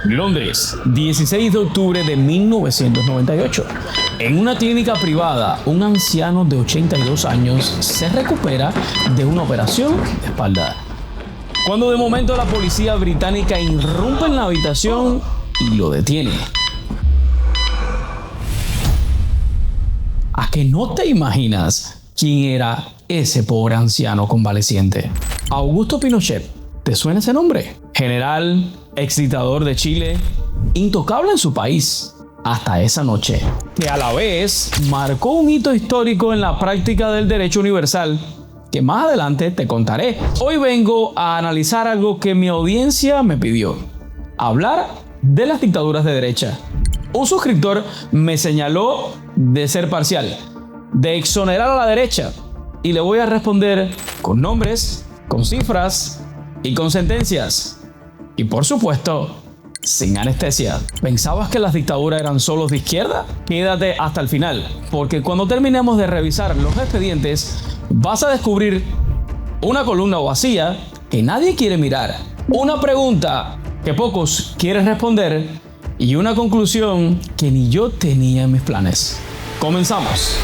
Londres, 16 de octubre de 1998. En una clínica privada, un anciano de 82 años se recupera de una operación de espalda, cuando de momento la policía británica irrumpe en la habitación y lo detiene. ¿A que no te imaginas quién era ese pobre anciano convaleciente? Augusto Pinochet. ¿Te suena ese nombre? General, ex dictador de Chile, intocable en su país, hasta esa noche, que a la vez marcó un hito histórico en la práctica del derecho universal, que más adelante te contaré. Hoy vengo a analizar algo que mi audiencia me pidió: hablar de las dictaduras de derecha. Un suscriptor me señaló de ser parcial, de exonerar a la derecha, y le voy a responder con nombres, con cifras y con sentencias. Y por supuesto, sin anestesia. ¿Pensabas que las dictaduras eran solo de izquierda? Quédate hasta el final, porque cuando terminemos de revisar los expedientes, vas a descubrir una columna vacía que nadie quiere mirar, una pregunta que pocos quieren responder y una conclusión que ni yo tenía en mis planes. Comenzamos.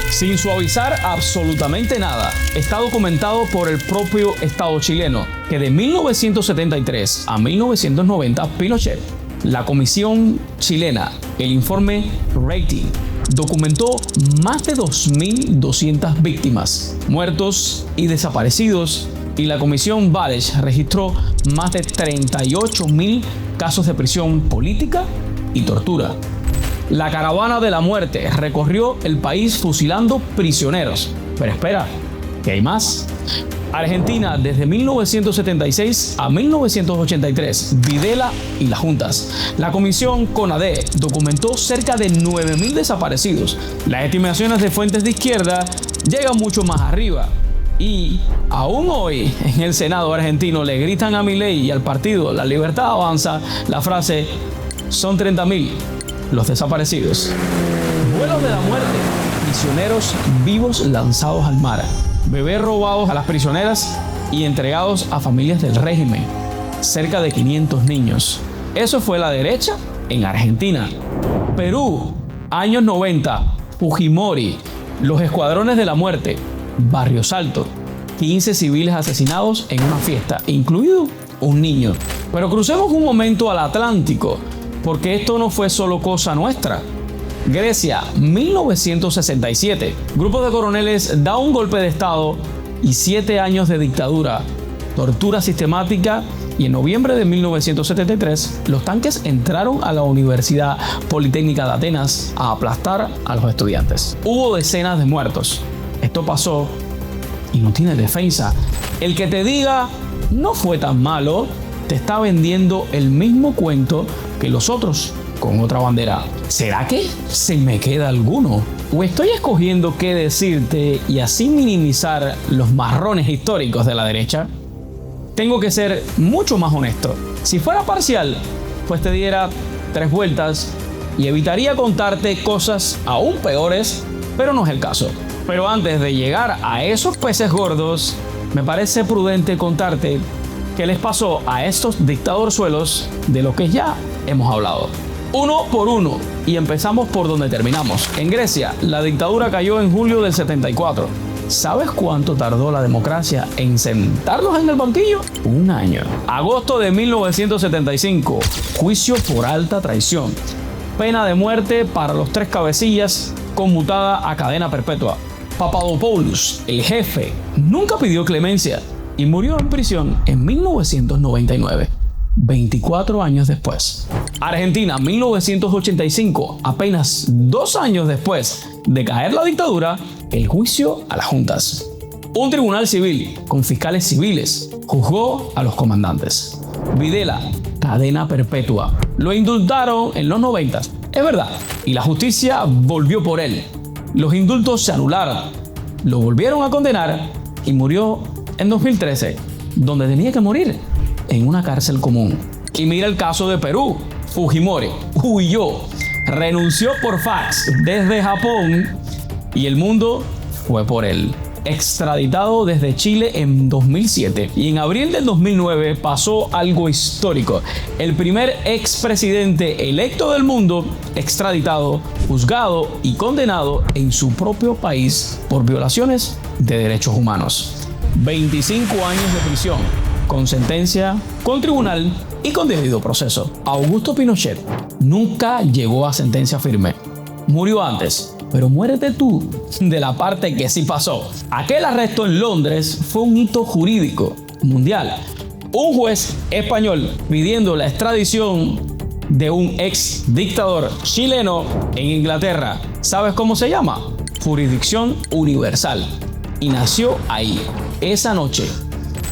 Sin suavizar absolutamente nada, está documentado por el propio Estado chileno que de 1973 a 1990, Pinochet, la Comisión Chilena, el informe Rating, documentó más de 2.200 víctimas, muertos y desaparecidos, y la Comisión Ballech registró más de 38.000 casos de prisión política y tortura. La caravana de la muerte recorrió el país fusilando prisioneros. Pero espera, que hay más. Argentina, desde 1976 a 1983, Videla y las juntas. La comisión CONADE documentó cerca de 9.000 desaparecidos. Las estimaciones de fuentes de izquierda llegan mucho más arriba. Y aún hoy en el Senado argentino le gritan a Milei y al partido La Libertad Avanza la frase: son 30.000 los desaparecidos. Vuelos de la muerte, prisioneros vivos lanzados al mar, bebés robados a las prisioneras y entregados a familias del régimen, cerca de 500 niños. Eso fue la derecha en Argentina. Perú, años 90, Fujimori, los escuadrones de la muerte, Barrios Altos, 15 civiles asesinados en una fiesta, incluido un niño. Pero crucemos un momento al Atlántico, porque esto no fue solo cosa nuestra. Grecia, 1967. Grupos de coroneles da un golpe de estado y 7 años de dictadura, tortura sistemática, y en noviembre de 1973 los tanques entraron a la Universidad Politécnica de Atenas a aplastar a los estudiantes. Hubo decenas de muertos. Esto pasó y no tiene defensa. El que te diga no fue tan malo te está vendiendo el mismo cuento que los otros, con otra bandera. ¿Será que se me queda alguno? ¿O estoy escogiendo qué decirte y así minimizar los marrones históricos de la derecha? Tengo que ser mucho más honesto. Si fuera parcial, pues te diera 3 vueltas y evitaría contarte cosas aún peores, pero no es el caso. Pero antes de llegar a esos peces gordos, me parece prudente contarte qué les pasó a estos dictadorzuelos de lo que ya hemos hablado. Uno por uno, y empezamos por donde terminamos. En Grecia, la dictadura cayó en julio del 74. ¿Sabes cuánto tardó la democracia en sentarlos en el banquillo? 1 año. Agosto de 1975, juicio por alta traición. Pena de muerte para los 3 cabecillas, conmutada a cadena perpetua. Papadopoulos, el jefe, nunca pidió clemencia y murió en prisión en 1999, 24 años después. Argentina, 1985, apenas 2 años después de caer la dictadura, el juicio a las juntas. Un tribunal civil con fiscales civiles juzgó a los comandantes. Videla, cadena perpetua. Lo indultaron en los 90, es verdad, y la justicia volvió por él. Los indultos se anularon, lo volvieron a condenar y murió en 2013, donde tenía que morir, en una cárcel común. Y mira el caso de Perú. Fujimori huyó, renunció por fax desde Japón y el mundo fue por él. extraditado desde Chile en 2007. Y en abril del 2009 pasó algo histórico. El primer expresidente electo del mundo extraditado, juzgado y condenado en su propio país por violaciones de derechos humanos. 25 años de prisión, con sentencia, con tribunal y con debido proceso. Augusto Pinochet nunca llegó a sentencia firme. Murió antes, pero muérete tú de la parte que sí pasó. Aquel arresto en Londres fue un hito jurídico mundial. Un juez español pidiendo la extradición de un ex dictador chileno en Inglaterra. ¿Sabes cómo se llama? Jurisdicción universal. Y nació ahí, esa noche.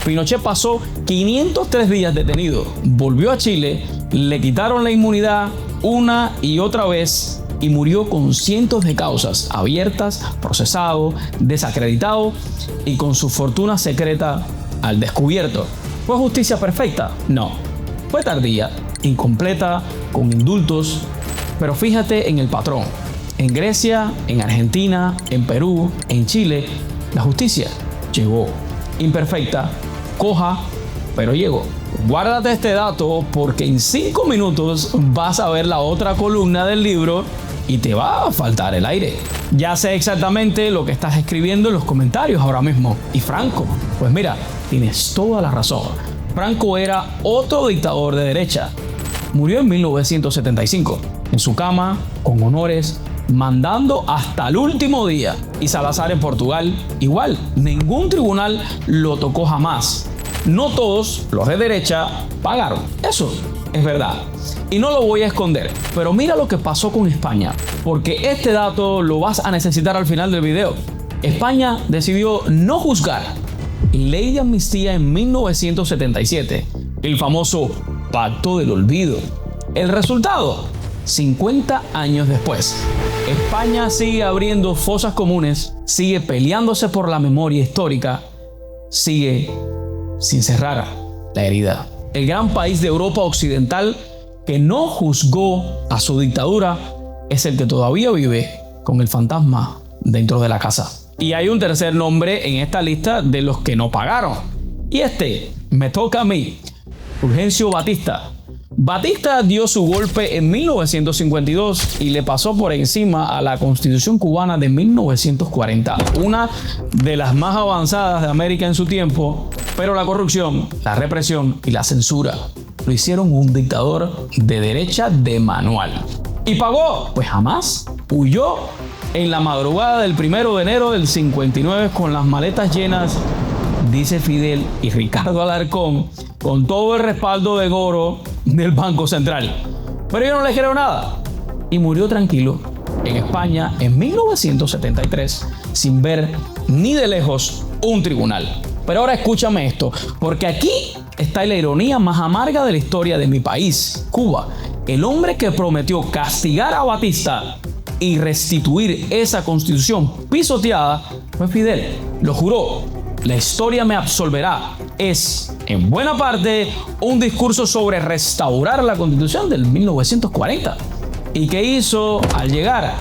Pinochet pasó 503 días detenido. Volvió a Chile, le quitaron la inmunidad una y otra vez y murió con cientos de causas abiertas, procesado, desacreditado y con su fortuna secreta al descubierto. ¿Fue justicia perfecta? No. Fue tardía, incompleta, con indultos, pero fíjate en el patrón. En Grecia, en Argentina, en Perú, en Chile, la justicia llegó. Imperfecta, coja, pero llegó. Guárdate este dato porque en 5 minutos vas a ver la otra columna del libro y te va a faltar el aire. Ya sé exactamente lo que estás escribiendo en los comentarios ahora mismo. ¿Y Franco? Pues mira, tienes toda la razón. Franco era otro dictador de derecha. Murió en 1975, en su cama, con honores, mandando hasta el último día. Y Salazar en Portugal, igual, ningún tribunal lo tocó jamás. No todos los de derecha pagaron. Eso es verdad. Y no lo voy a esconder. Pero mira lo que pasó con España, porque este dato lo vas a necesitar al final del video. España decidió no juzgar. Ley de amnistía en 1977. El famoso Pacto del Olvido. El resultado, 50 años después. España sigue abriendo fosas comunes, sigue peleándose por la memoria histórica, sigue sin cerrar la herida. El gran país de Europa Occidental que no juzgó a su dictadura es el que todavía vive con el fantasma dentro de la casa. Y hay un tercer nombre en esta lista de los que no pagaron. Y este me toca a mí, Fulgencio Batista. Batista dio su golpe en 1952 y le pasó por encima a la Constitución cubana de 1940, una de las más avanzadas de América en su tiempo, pero la corrupción, la represión y la censura lo hicieron un dictador de derecha de manual. ¿Y pagó? Pues jamás. Huyó en la madrugada del 1 de enero del 59 con las maletas llenas, dice Fidel y Ricardo Alarcón, con todo el respaldo de Goro del Banco Central. Pero yo no le creo nada. Y murió tranquilo en España en 1973 sin ver ni de lejos un tribunal. Pero ahora escúchame esto, porque aquí está la ironía más amarga de la historia de mi país, Cuba. El hombre que prometió castigar a Batista y restituir esa constitución pisoteada fue Fidel. Lo juró. La historia me absolverá. Es, en buena parte, un discurso sobre restaurar la Constitución del 1940. ¿Y qué hizo al llegar?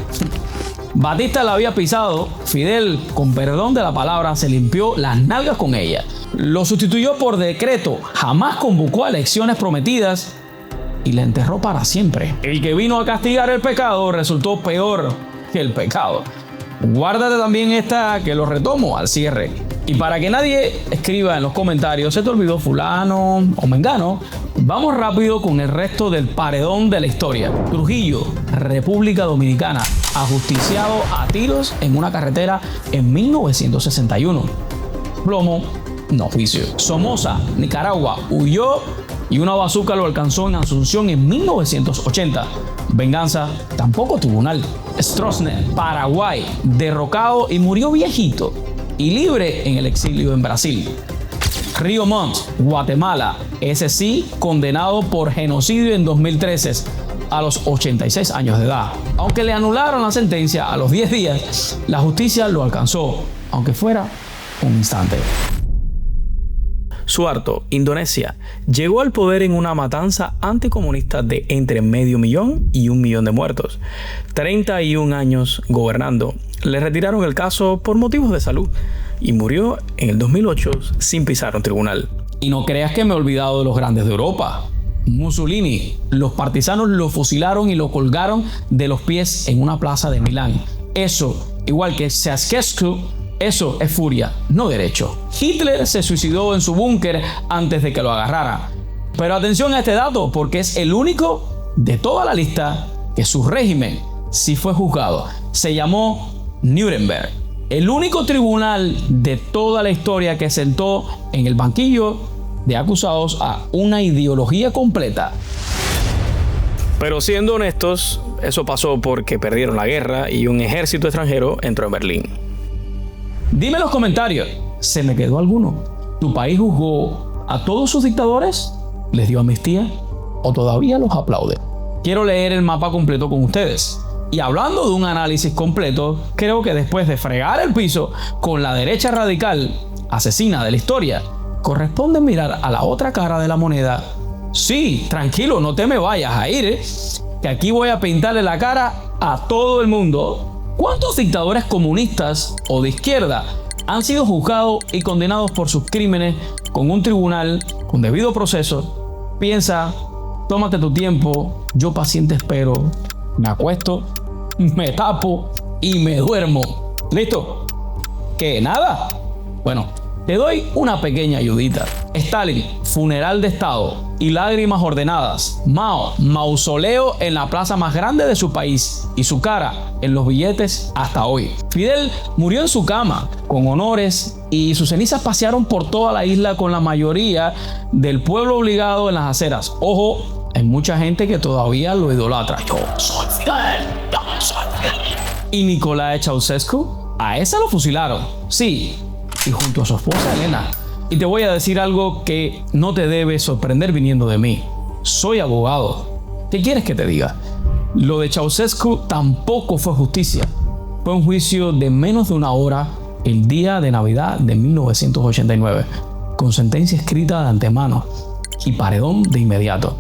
Batista la había pisado. Fidel, con perdón de la palabra, se limpió las nalgas con ella. Lo sustituyó por decreto. Jamás convocó a elecciones prometidas y la enterró para siempre. El que vino a castigar el pecado resultó peor que el pecado. Guárdate también esta que lo retomo al cierre. Y para que nadie escriba en los comentarios, ¿se te olvidó fulano o mengano? Vamos rápido con el resto del paredón de la historia. Trujillo, República Dominicana, ajusticiado a tiros en una carretera en 1961. Plomo, no juicio. Somoza, Nicaragua, huyó y una bazuca lo alcanzó en Asunción en 1980. Venganza, tampoco tribunal. Stroessner, Paraguay, derrocado y murió viejito y libre en el exilio en Brasil. Río Montt, Guatemala, ese sí, condenado por genocidio en 2013 a los 86 años de edad. Aunque le anularon la sentencia a los 10 días, la justicia lo alcanzó, aunque fuera un instante. Suharto, Indonesia, llegó al poder en una matanza anticomunista de entre 500.000 y 1 millón de muertos. 31 años gobernando. Le retiraron el caso por motivos de salud y murió en el 2008 sin pisar un tribunal. Y no creas que me he olvidado de los grandes de Europa. Mussolini, los partisanos lo fusilaron y lo colgaron de los pies en una plaza de Milán. Eso, igual que Ceausescu, eso es furia, no derecho. Hitler se suicidó en su búnker antes de que lo agarraran. Pero atención a este dato, porque es el único de toda la lista que su régimen sí fue juzgado. Se llamó Nuremberg. El único tribunal de toda la historia que sentó en el banquillo de acusados a una ideología completa. Pero siendo honestos, eso pasó porque perdieron la guerra y un ejército extranjero entró en Berlín. Dime en los comentarios, ¿se me quedó alguno? ¿Tu país juzgó a todos sus dictadores? ¿Les dio amnistía? ¿O todavía los aplaude? Quiero leer el mapa completo con ustedes. Y hablando de un análisis completo, creo que después de fregar el piso con la derecha radical, asesina de la historia, corresponde mirar a la otra cara de la moneda. Sí, tranquilo, no te me vayas a ir, que aquí voy a pintarle la cara a todo el mundo. ¿Cuántos dictadores comunistas o de izquierda han sido juzgados y condenados por sus crímenes con un tribunal con debido proceso? Piensa, tómate tu tiempo, yo paciente espero, me acuesto, me tapo y me duermo. ¿Listo? ¿Qué? ¿Nada? Bueno, te doy una pequeña ayudita. Stalin, funeral de estado y lágrimas ordenadas. Mao, mausoleo en la plaza más grande de su país y su cara en los billetes hasta hoy. Fidel murió en su cama con honores y sus cenizas pasearon por toda la isla con la mayoría del pueblo obligado en las aceras. Ojo, hay mucha gente que todavía lo idolatra. Yo soy Fidel, yo soy Fidel. Y Nicolae Ceausescu, a ese lo fusilaron. Sí, y junto a su esposa Elena. Y te voy a decir algo que no te debe sorprender viniendo de mí. Soy abogado. ¿Qué quieres que te diga? Lo de Ceausescu tampoco fue justicia. Fue un juicio de menos de una hora el día de Navidad de 1989, con sentencia escrita de antemano y paredón de inmediato.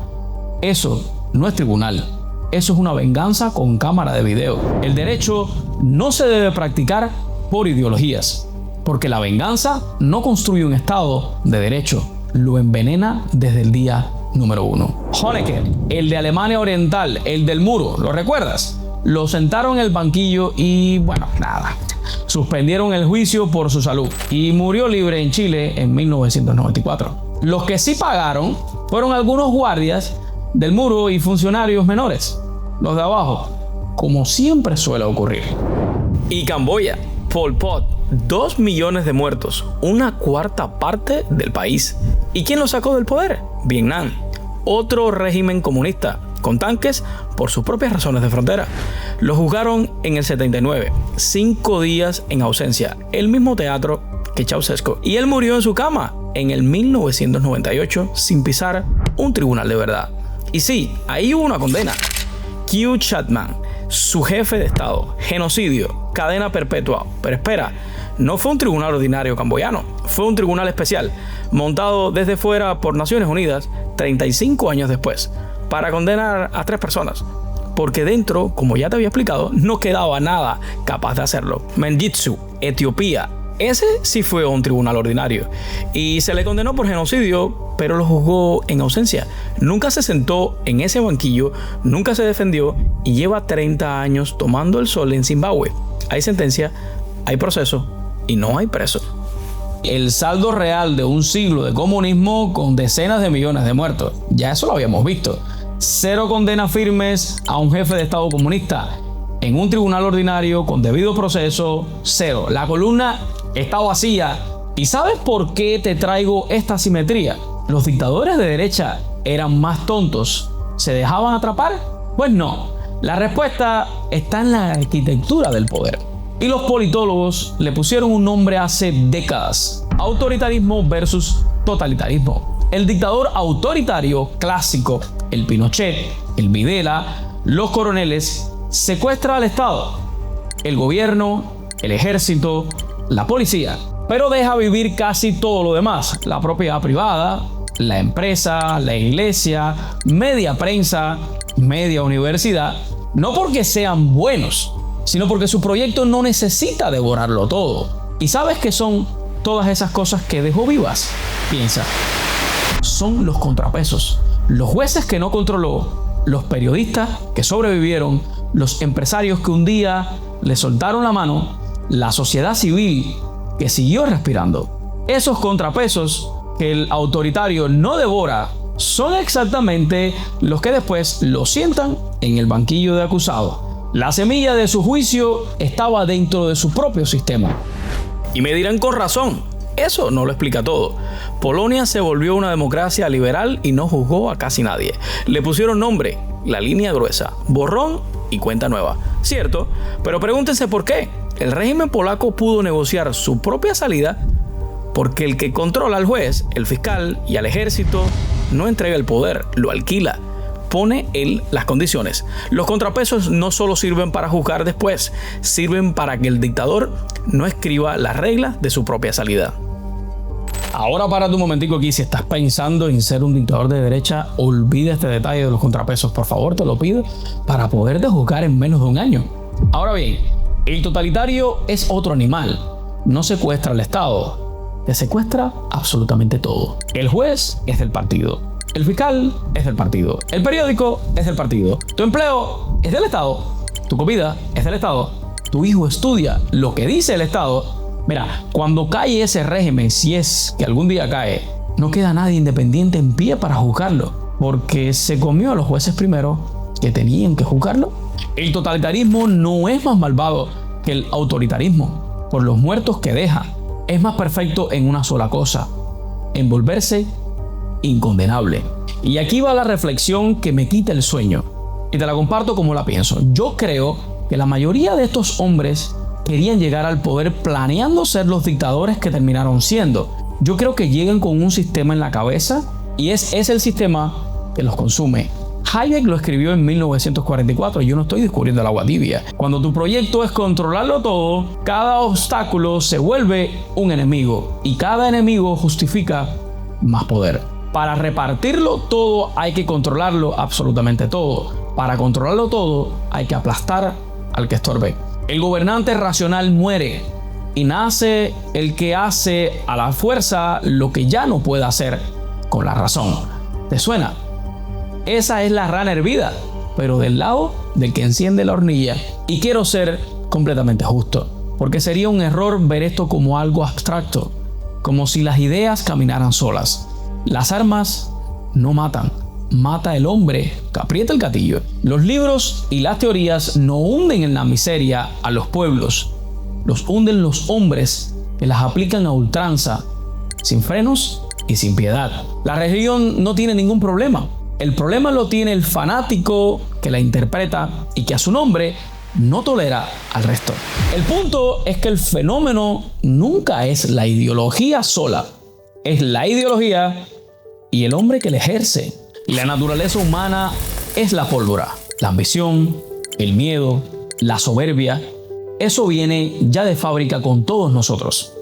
Eso no es tribunal. Eso es una venganza con cámara de video. El derecho no se debe practicar por ideologías, porque la venganza no construye un estado de derecho, lo envenena desde el día número 1. Honecker, el de Alemania Oriental, el del muro, ¿lo recuerdas? Lo sentaron en el banquillo y bueno, nada. Suspendieron el juicio por su salud y murió libre en Chile en 1994. Los que sí pagaron fueron algunos guardias del muro y funcionarios menores, los de abajo, como siempre suele ocurrir. Y Camboya, Pol Pot, 2 millones de muertos, una cuarta parte del país. ¿Y quién lo sacó del poder? Vietnam, otro régimen comunista, con tanques por sus propias razones de frontera. Lo juzgaron en el 79, 5 días en ausencia, el mismo teatro que Ceausescu. Y él murió en su cama en el 1998 sin pisar un tribunal de verdad. Y sí, ahí hubo una condena. Khieu Chatman, su jefe de estado, genocidio, cadena perpetua. Pero espera, no fue un tribunal ordinario camboyano, fue un tribunal especial, montado desde fuera por Naciones Unidas 35 años después, para condenar a 3 personas. Porque dentro, como ya te había explicado, no quedaba nada capaz de hacerlo. Mengistu, Etiopía. Ese sí fue un tribunal ordinario y se le condenó por genocidio, pero lo juzgó en ausencia. Nunca se sentó en ese banquillo, nunca se defendió y lleva 30 años tomando el sol en Zimbabue. Hay sentencia, hay proceso y no hay preso. El saldo real de un siglo de comunismo con decenas de millones de muertos. Ya eso lo habíamos visto. 0 condenas firmes a un jefe de estado comunista en un tribunal ordinario con debido proceso. 0. La columna está vacía. ¿Y sabes por qué te traigo esta asimetría? ¿Los dictadores de derecha eran más tontos? ¿Se dejaban atrapar? Pues no. La respuesta está en la arquitectura del poder. Y los politólogos le pusieron un nombre hace décadas: autoritarismo versus totalitarismo. El dictador autoritario clásico, el Pinochet, el Videla, los coroneles, secuestra al Estado, el gobierno, el ejército, la policía. pero deja vivir casi todo lo demás: la propiedad privada, la empresa, la iglesia, media prensa, media universidad, no porque sean buenos, sino porque su proyecto no necesita devorarlo todo. ¿Y sabes qué son todas esas cosas que dejó vivas? Piensa. Son los contrapesos, los jueces que no controló, los periodistas que sobrevivieron, los empresarios que un día le soltaron la mano, la sociedad civil que siguió respirando. Esos contrapesos que el autoritario no devora son exactamente los que después lo sientan en el banquillo de acusados. La semilla de su juicio estaba dentro de su propio sistema. Y me dirán con razón, eso no lo explica todo. Polonia se volvió una democracia liberal y no juzgó a casi nadie. Le pusieron nombre, la línea gruesa, borrón y cuenta nueva. Cierto, pero pregúntense por qué. El régimen polaco pudo negociar su propia salida porque el que controla al juez, el fiscal y al ejército no entrega el poder, lo alquila. Pone él las condiciones. Los contrapesos no solo sirven para juzgar después, sirven para que el dictador no escriba las reglas de su propia salida. Ahora párate un momentico aquí. Si estás pensando en ser un dictador de derecha, olvida este detalle de los contrapesos. Por favor, te lo pido, para poderte juzgar en menos de un año. Ahora bien, el totalitario es otro animal. No secuestra al Estado, te secuestra absolutamente todo. El juez es del partido. El fiscal es del partido. El periódico es del partido. Tu empleo es del Estado. Tu comida es del Estado. Tu hijo estudia lo que dice el Estado. Mira, cuando cae ese régimen, si es que algún día cae, no queda nadie independiente en pie para juzgarlo, porque se comió a los jueces primero que tenían que juzgarlo. El totalitarismo no es más malvado que el autoritarismo, por los muertos que deja. Es más perfecto en una sola cosa: en volverse incondenable. Y aquí va la reflexión que me quita el sueño, y te la comparto como la pienso. Yo creo que la mayoría de estos hombres querían llegar al poder planeando ser los dictadores que terminaron siendo. Yo creo que llegan con un sistema en la cabeza y es el sistema que los consume. Hayek lo escribió en 1944, yo no estoy descubriendo el agua tibia. Cuando tu proyecto es controlarlo todo, cada obstáculo se vuelve un enemigo y cada enemigo justifica más poder. Para repartirlo todo hay que controlarlo absolutamente todo. Para controlarlo todo hay que aplastar al que estorbe. El gobernante racional muere y nace el que hace a la fuerza lo que ya no puede hacer con la razón. ¿Te suena? Esa es la rana hervida, pero del lado del que enciende la hornilla. Y quiero ser completamente justo, porque sería un error ver esto como algo abstracto, como si las ideas caminaran solas. Las armas no matan, mata el hombre que aprieta el gatillo. Los libros y las teorías no hunden en la miseria a los pueblos, los hunden los hombres que las aplican a ultranza, sin frenos y sin piedad. La religión no tiene ningún problema. El problema lo tiene el fanático que la interpreta y que a su nombre no tolera al resto. El punto es que el fenómeno nunca es la ideología sola, es la ideología y el hombre que la ejerce. Y la naturaleza humana es la pólvora, la ambición, el miedo, la soberbia. Eso viene ya de fábrica con todos nosotros.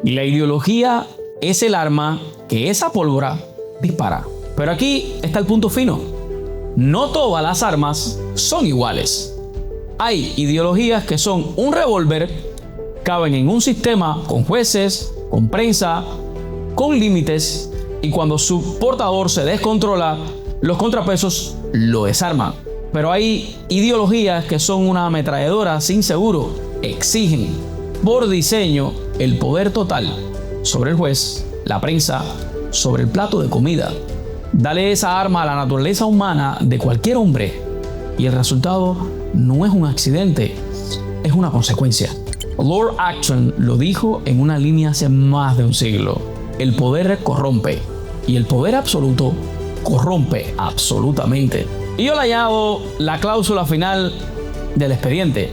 Y la ideología es el arma que esa pólvora dispara. Pero aquí está el punto fino. No todas las armas son iguales. Hay ideologías que son un revólver, caben en un sistema con jueces, con prensa, con límites, y cuando su portador se descontrola, los contrapesos lo desarman. Pero hay ideologías que son una ametralladora sin seguro, exigen por diseño el poder total sobre el juez, la prensa, sobre el plato de comida. Dale esa arma a la naturaleza humana de cualquier hombre y el resultado no es un accidente, es una consecuencia. Lord Acton lo dijo en una línea hace más de un siglo: el poder corrompe y el poder absoluto corrompe absolutamente. Y yo le añado la cláusula final del expediente: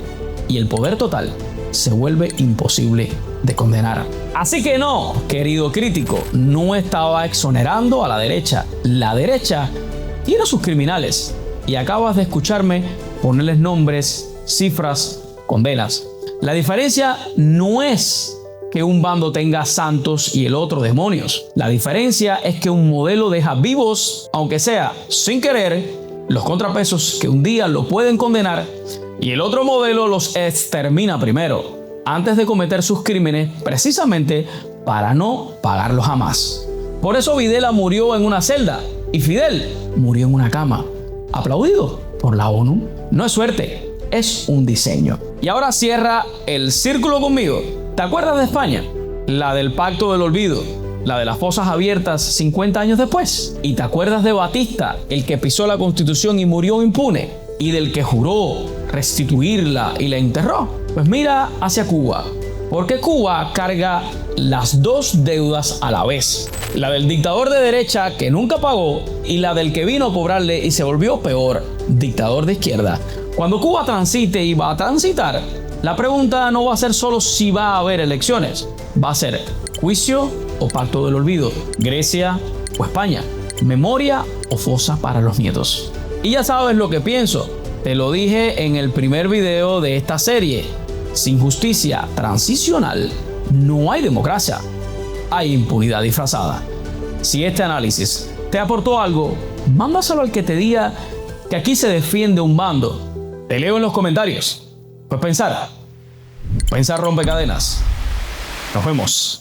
y el poder total se vuelve imposible de condenar. Así que no, querido crítico, no estaba exonerando a la derecha. La derecha tiene a sus criminales y acabas de escucharme ponerles nombres, cifras, condenas. La diferencia no es que un bando tenga santos y el otro demonios. La diferencia es que un modelo deja vivos, aunque sea sin querer, los contrapesos que un día lo pueden condenar, y el otro modelo los extermina primero, antes de cometer sus crímenes, precisamente para no pagarlos jamás. Por eso Videla murió en una celda y Fidel murió en una cama, aplaudido por la ONU. No es suerte, es un diseño. Y ahora cierra el círculo conmigo. ¿Te acuerdas de España? La del Pacto del Olvido, la de las fosas abiertas 50 años después. ¿Y te acuerdas de Batista, el que pisó la Constitución y murió impune? Y del que juró restituirla y la enterró. Pues mira hacia Cuba, porque Cuba carga las dos deudas a la vez. La del dictador de derecha que nunca pagó y la del que vino a cobrarle y se volvió peor, dictador de izquierda. Cuando Cuba transite y va a transitar, la pregunta no va a ser solo si va a haber elecciones, va a ser juicio o pacto del olvido, Grecia o España, memoria o fosa para los nietos. Y ya sabes lo que pienso, te lo dije en el primer video de esta serie. Sin justicia transicional no hay democracia, hay impunidad disfrazada. Si este análisis te aportó algo, mándaselo al que te diga que aquí se defiende un bando. Te leo en los comentarios. Pues pensar rompe cadenas. Nos vemos.